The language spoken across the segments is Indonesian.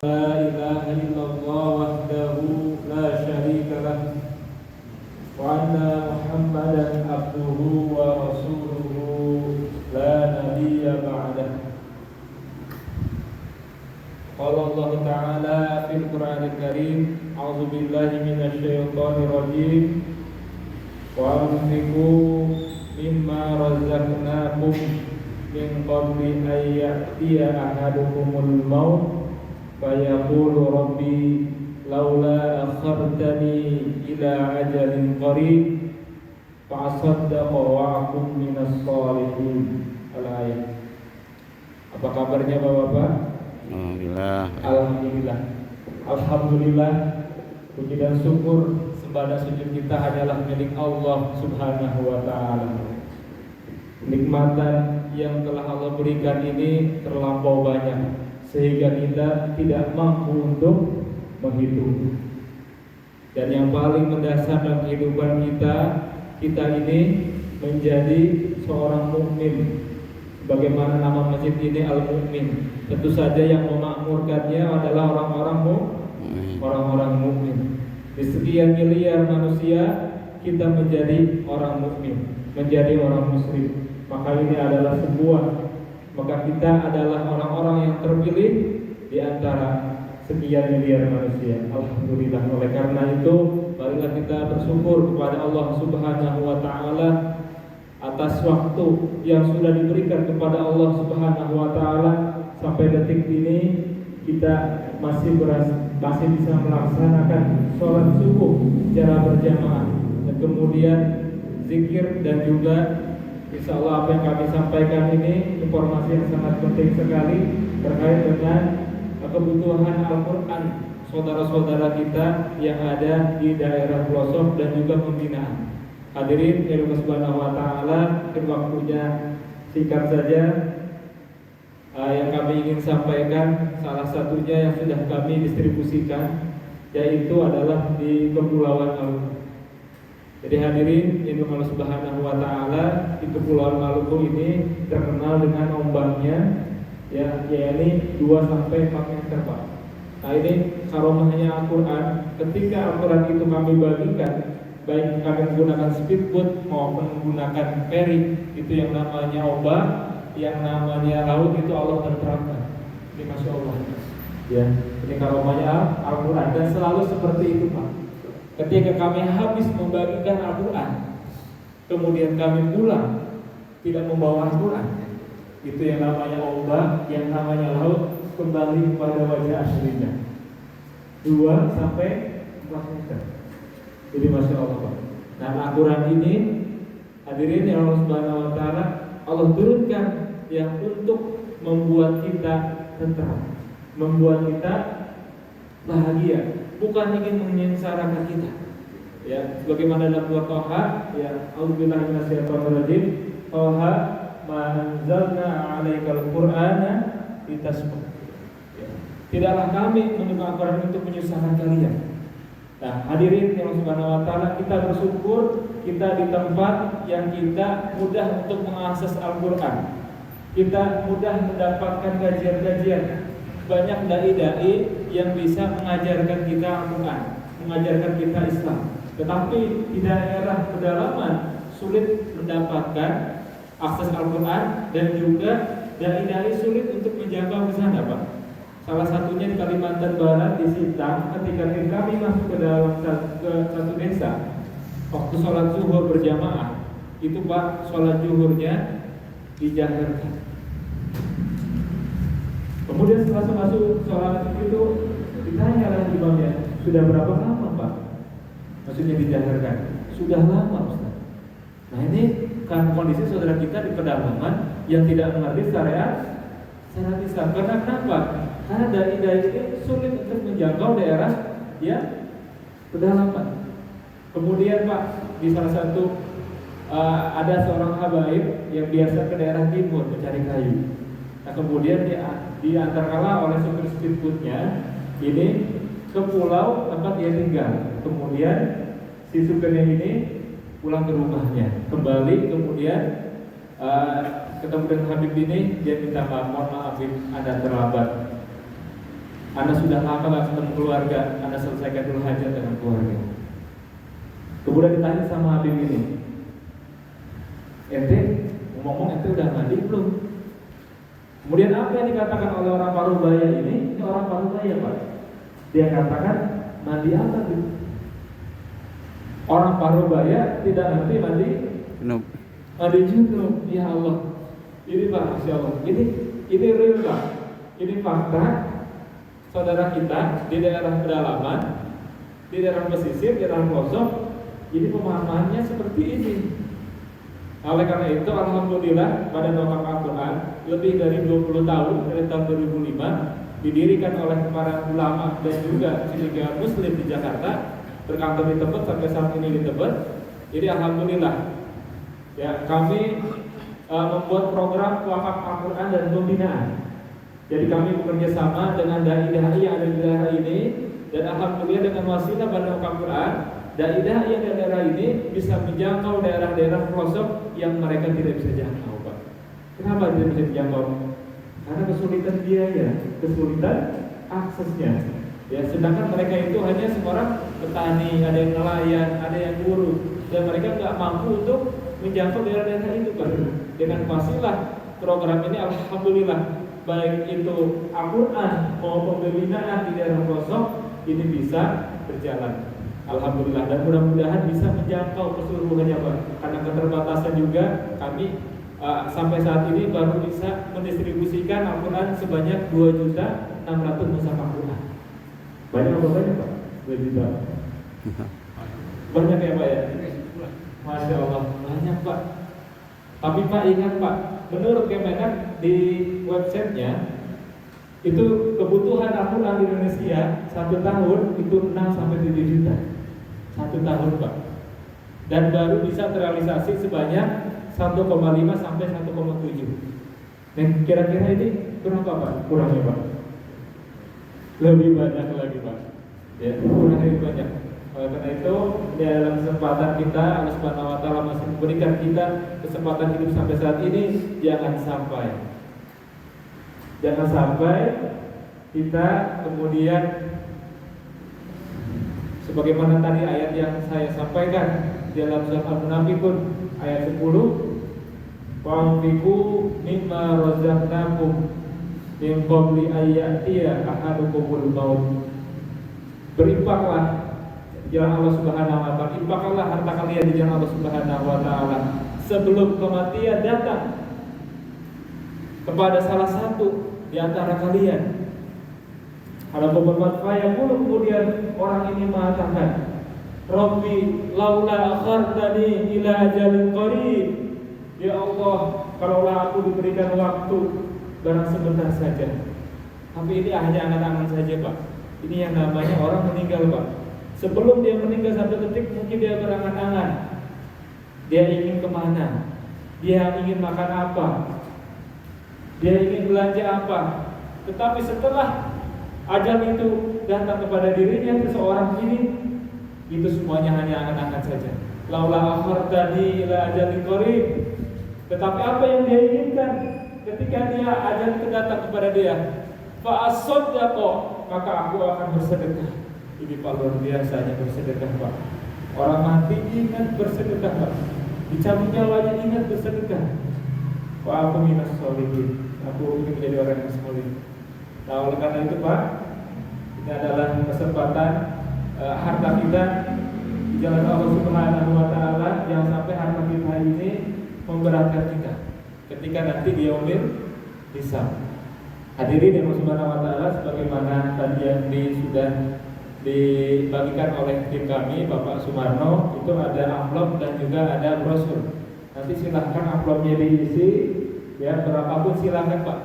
لا إله إلا الله وحده لا شريك له وأن محمدا عبده ورسوله لا نبي بعده. قال الله تعالى في القرآن الكريم: أعوذ بالله من الشيطان الرجيم وأنفقوا مما رزقناكم من قبل أن يأتي أحدكم الموت فيقول ربي لولا أخرتني إلى أجل قريب فأصدق وأكن من الصالحين. Al-ayat. Apa kabarnya Bapak-bapak? Alhamdulillah. Alhamdulillah. Puji dan syukur sembah dan sujud kita hanyalah milik Allah Subhanahu wa taala. Nikmatan yang telah Allah berikan ini terlampau banyak sehingga kita tidak mampu untuk menghitung. Dan yang paling mendasar dalam kehidupan kita ini menjadi seorang mukmin. Bagaimana nama masjid ini Al-Mu'min. Tentu saja yang memakmurkannya adalah orang-orang mukmin. Di sekian miliar manusia kita menjadi orang mukmin, menjadi orang muslim. Maka ini adalah maka kita adalah orang-orang yang terpilih di antara sekian miliar manusia. Alhamdulillah. Oleh karena itu, marilah kita bersyukur kepada Allah Subhanahu wa taala atas waktu yang sudah diberikan kepada Allah Subhanahu wa taala sampai detik ini kita masih bisa melaksanakan sholat subuh secara berjamaah dan kemudian zikir dan juga insya Allah apa yang kami sampaikan ini informasi yang sangat penting sekali terkait dengan kebutuhan Al-Quran saudara-saudara kita yang ada di daerah pelosok dan juga pembinaan. Hadirin yang Subhanahu wa taala, waktunya singkat saja. Yang kami ingin sampaikan salah satunya yang sudah kami distribusikan yaitu adalah di Kepulauan Maluku. Jadi hadirin yang Allah Subhanahu wa taala, di Kepulauan Maluku ini terkenal dengan ombaknya yakni 2 sampai 4 meter, Pak. Nah, ini karomahnya Al-Qur'an. Ketika Al-Qur'an itu kami bagikan, baik kami menggunakan speedboat maupun menggunakan ferry, itu yang namanya ombak, yang namanya laut, itu Allah terterapkan. Ini Masya Allah ya, ini karomahnya Al-Quran. Dan selalu seperti itu, Pak. Ketika kami habis membagikan Al-Quran, kemudian kami pulang tidak membawa Al-Quran, itu yang namanya ombak, yang namanya laut kembali kepada wajah aslinya 2 sampai 4 meter. Jadi Masya Allah, Pak. Nah, Al-Quran ini hadirin yang Allah Subhanahu wa taala, Allah turunkan yang untuk membuat kita tentram, membuat kita bahagia, bukan ingin menyengsarakan kita. Ya, sebagaimana dalam surah Thaha, ya, A'udzubillahi minasyaitonirrajim, Thaha ma anzalna 'alaikal Qur'ana litasqa. Ya, tidaklah kami menurunkan Al-Qur'an untuk menyusahkan kalian. Nah, hadirin yang Subhanahu wa taala, kita bersyukur kita di tempat yang kita mudah untuk mengakses Al-Qur'an. Kita mudah mendapatkan kajian-kajian. Banyak dai-dai yang bisa mengajarkan kita Al-Qur'an, mengajarkan kita Islam. Tetapi di daerah pedalaman sulit mendapatkan akses Al-Qur'an dan juga dai-dai sulit untuk menjangkau ke sana, Pak. Salah satunya di Kalimantan Barat, di Sintang, ketika kami masuk ke dalam satu desa, waktu sholat zuhur berjamaah, itu Pak, sholat zuhurnya dijaharkan. Kemudian setelah masuk sholat itu ditanya lagi imamnya, sudah berapa lama, Pak? Maksudnya dijaharkan, sudah lama, Ustaz. Nah, ini kan kondisi saudara kita di pedalaman yang tidak mengerti syariat Islam. Karena kenapa? Karena dai-dai ini sulit untuk menjangkau daerah ya pedalaman. Kemudian Pak, di salah satu ada seorang habaib yang biasa ke daerah timur mencari kayu. Nah, kemudian diantarkanlah oleh supir speedboatnya ini ke pulau tempat dia tinggal. Kemudian si supirnya ini pulang ke rumahnya, kembali kemudian ketemu dengan Habib ini, dia minta maaf, mohon maaf Habib, Anda terlambat. Anda sudah lama gak ketemu keluarga, Anda selesaikan dulu hajat dengan keluarga. Kemudian ditanya sama Habib ini, ente ngomong ente udah mandi belum? Kemudian apa yang dikatakan oleh orang Parubaya ini orang Parubaya Pak. Dia katakan, mandi apa tuh? Orang Parubaya tidak ngerti mandi mandi junub. Ya Allah, ini Pak, Masya Allah, ini real Pak. Ini fakta. Saudara kita di daerah pedalaman, di daerah pesisir, di daerah pelosok, ini pemahamannya seperti ini. Oleh karena itu, alhamdulillah pada wakaf Al-Quran lebih dari 20 tahun, dari tahun 2005, didirikan oleh para ulama dan juga cendekiawan Muslim di Jakarta, berkantor di Tebet sampai saat ini di Tebet. Jadi alhamdulillah, ya kami membuat program wakaf Al-Quran dan pembinaan. Jadi kami bekerja sama dengan dai-dai yang ada di daerah ini, dan alhamdulillah dengan wasilah pada wakaf Al-Quran, dai-dai yang di daerah ini bisa menjangkau daerah-daerah pelosok yang mereka tidak bisa jangkau, Pak. Kenapa tidak bisa dijangkau? Karena kesulitan biaya, kesulitan aksesnya. Ya, sedangkan mereka itu hanya seorang petani, ada yang nelayan, ada yang buruh, dan mereka nggak mampu untuk menjangkau daerah-daerah itu, Pak. Dengan wasilah program ini, alhamdulillah, baik itu Al-Quran maupun pembinaan di daerah pelosok ini bisa berjalan. Alhamdulillah, dan mudah-mudahan bisa menjangkau keseluruhannya Pak. Karena keterbatasan juga kami sampai saat ini baru bisa mendistribusikan Al-Quran sebanyak 2.600.000 mushaf Al-Quran. Banyak apa banyak Pak? 2 juta. Banyak ya Pak ya? Masya Allah, banyak Pak. Tapi Pak ingat Pak, menurut Kemenak di websitenya itu kebutuhan Al-Quran di Indonesia 1 tahun itu 6 sampai 7 juta 1 tahun Pak. Dan baru bisa terrealisasi sebanyak 1,5 sampai 1,7. Dan kira-kira ini berapa Pak? Kurangnya Pak? Lebih banyak lagi Pak. Ya, kurang lebih banyak. Karena itu dalam kesempatan kita, Allah Subhanahu wa taala masih memberikan kita kesempatan hidup sampai saat ini, jangan sampai kita kemudian sebagaimana tadi ayat yang saya sampaikan dalam surat Al-Munafiqun ayat 10, "Wa'anfiqu mimma razaqnakum min qabli ayyatiya ahadukumul maut." Berinfaklah jalan Allah Subhanahu wa taala, infaklah harta kalian di jalan Allah Subhanahu wa taala sebelum kematian datang kepada salah satu di antara kalian. Kalau berbuat faya kemudian orang ini mengatakan, "Rabbi laula akhartani ila ajalin qarib." Ya Allah, kalaulah aku diberikan waktu barang sebentar saja. Tapi ini hanya angan-angan saja, Pak. Ini yang namanya orang meninggal, Pak. Sebelum dia meninggal 1 detik mungkin dia berangan-angan. Dia ingin kemana? Dia ingin makan apa? Dia ingin belanja apa? Tetapi setelah ajal itu datang kepada dirinya, seseorang ini, itu semuanya hanya angan-angan saja. Laula akhartani ila ajalin qarib. Tetapi apa yang dia inginkan ketika dia ajal itu datang kepada dia? Fa asaddaqa, maka aku akan bersedekah. Ini Pak, luar biasanya bersedekah Pak. Orang mati ingat bersedekah Pak. Dicabut nyawanya ingat bersedekah. Wa aku minas sholihin. Aku ingin menjadi orang yang soleh. Nah oleh karena itu Pak, ini adalah kesempatan harta kita di jalan Allah Subhanahu wa taala, yang sampai harta kita ini memberatkan kita ketika nanti di yaumil hisab. Hadirin yang Allah Subhanahu wa taala, sebagaimana tadi yang sudah dibagikan oleh tim kami Bapak Sumarno, itu ada amplop dan juga ada brosur. Nanti silahkan amplopnya diisi, ya berapapun silahkan Pak.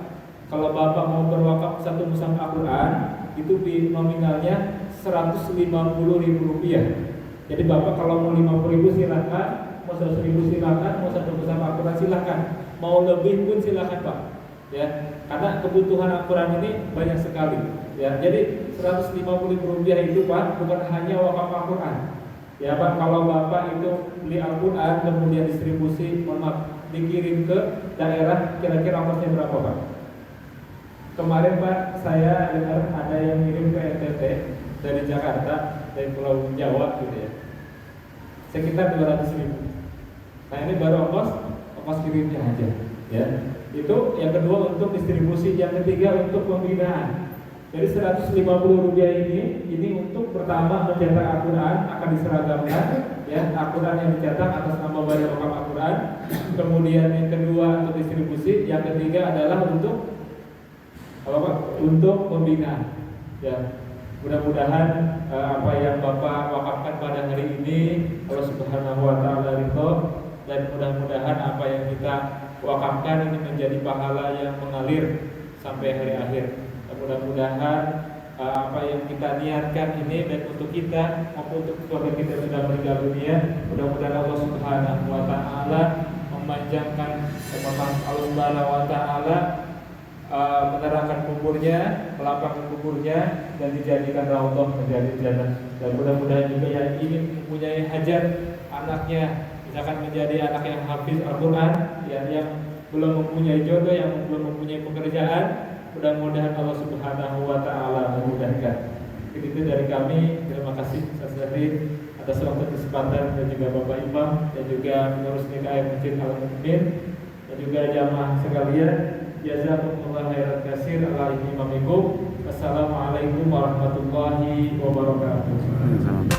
Kalau Bapak mau berwakaf 1 mushaf Al-Quran, itu nominalnya Rp150.000. Jadi Bapak kalau mau 50.000 silahkan, mau 100.000 silahkan, mau 1 mushaf Al-Quran silahkan, mau lebih pun silahkan Pak. Ya, karena kebutuhan Al-Quran ini banyak sekali. Ya, jadi Rp150.000 itu Pak bukan hanya wakaf Al-Quran. Ya Pak, kalau Bapak itu beli Al-Quran kemudian distribusi, dikirim ke daerah, kira-kira ongkosnya berapa Pak? Kemarin Pak, saya dengar ada yang ngirim ke NTT dari Jakarta, dari Pulau Jawa gitu ya, sekitar 200.000. Nah ini baru ongkos kirimnya aja, ya. Itu yang kedua untuk distribusi, yang ketiga untuk pembinaan. Jadi Rp150 ini untuk pertama mencetak Al-Quran, akan diseragamkan, ya, Al-Quran yang dicetak atas nama Badan Wakaf Al-Quran. Kemudian yang kedua untuk distribusi, yang ketiga adalah untuk apa Pak? Untuk pembinaan. Ya, mudah-mudahan apa yang Bapak wakafkan pada hari ini Allah Subhanahu Wa Taala ridho, dan mudah-mudahan apa yang kita wakafkan ini menjadi pahala yang mengalir sampai hari akhir. Dan mudah-mudahan apa yang kita niatkan ini baik untuk kita maupun untuk keluarga kita yang sudah meninggal dunia, mudah-mudahan Allah Subhanahu Wa Taala memanjangkan Allah Subhanahu Wa Taala menerangkan kuburnya, melapangkan kuburnya, dan dijadikan raudhah menjadi jannah. Dan mudah-mudahan juga yang ingin mempunyai hajat anaknya, misalkan menjadi anak yang hafiz Al-Quran, yang belum mempunyai jodoh, yang belum mempunyai pekerjaan, mudah-mudahan Allah Subhanahu Wa Taala memudahkan. Itu dari kami. Terima kasih atas waktu kesempatan, dan juga Bapak Imam, dan juga pengurus DKM Masjid Al-Mu'min, dan juga jamaah sekalian. Jazakumullah khairan katsir ala imamikum. Wassalamualaikum warahmatullahi wabarakatuh.